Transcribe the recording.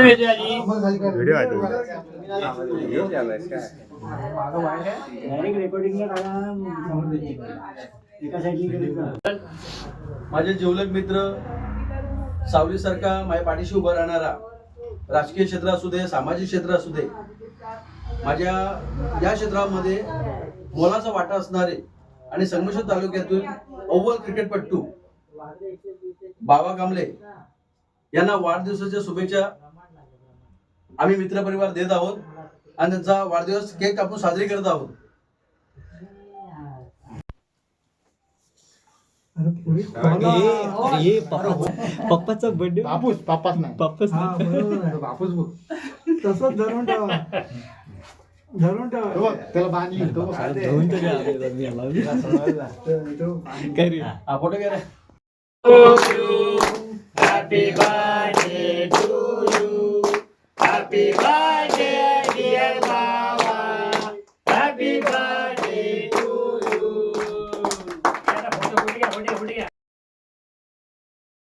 Video आधी माझे जिवलग मित्र, सावलीसारखा माझ्या पाठीशी उभा राहणारा, राजकीय क्षेत्र असू दे, सामाजिक क्षेत्र असू दे, माझ्या या क्षेत्रामध्ये मोलाचा वाटा असणारे आणि संगमेश्वर तालुक्यातून अव्वल क्रिकेटपटू बाबा कांबळे यांना वाढदिवसाच्या शुभेच्छा आम्ही मित्रपरिवार देत आहोत आणि त्यांचा वाढदिवस केक कापून साजरी करत आहोत. पप्पाचा बर्थडे बापूच नाही बापूच तसंच धरून ठेवा त्याला बांधली तो फोटो घ्या रे. Happy birthday to you. Happy birthday, dear Baba. Happy birthday to you.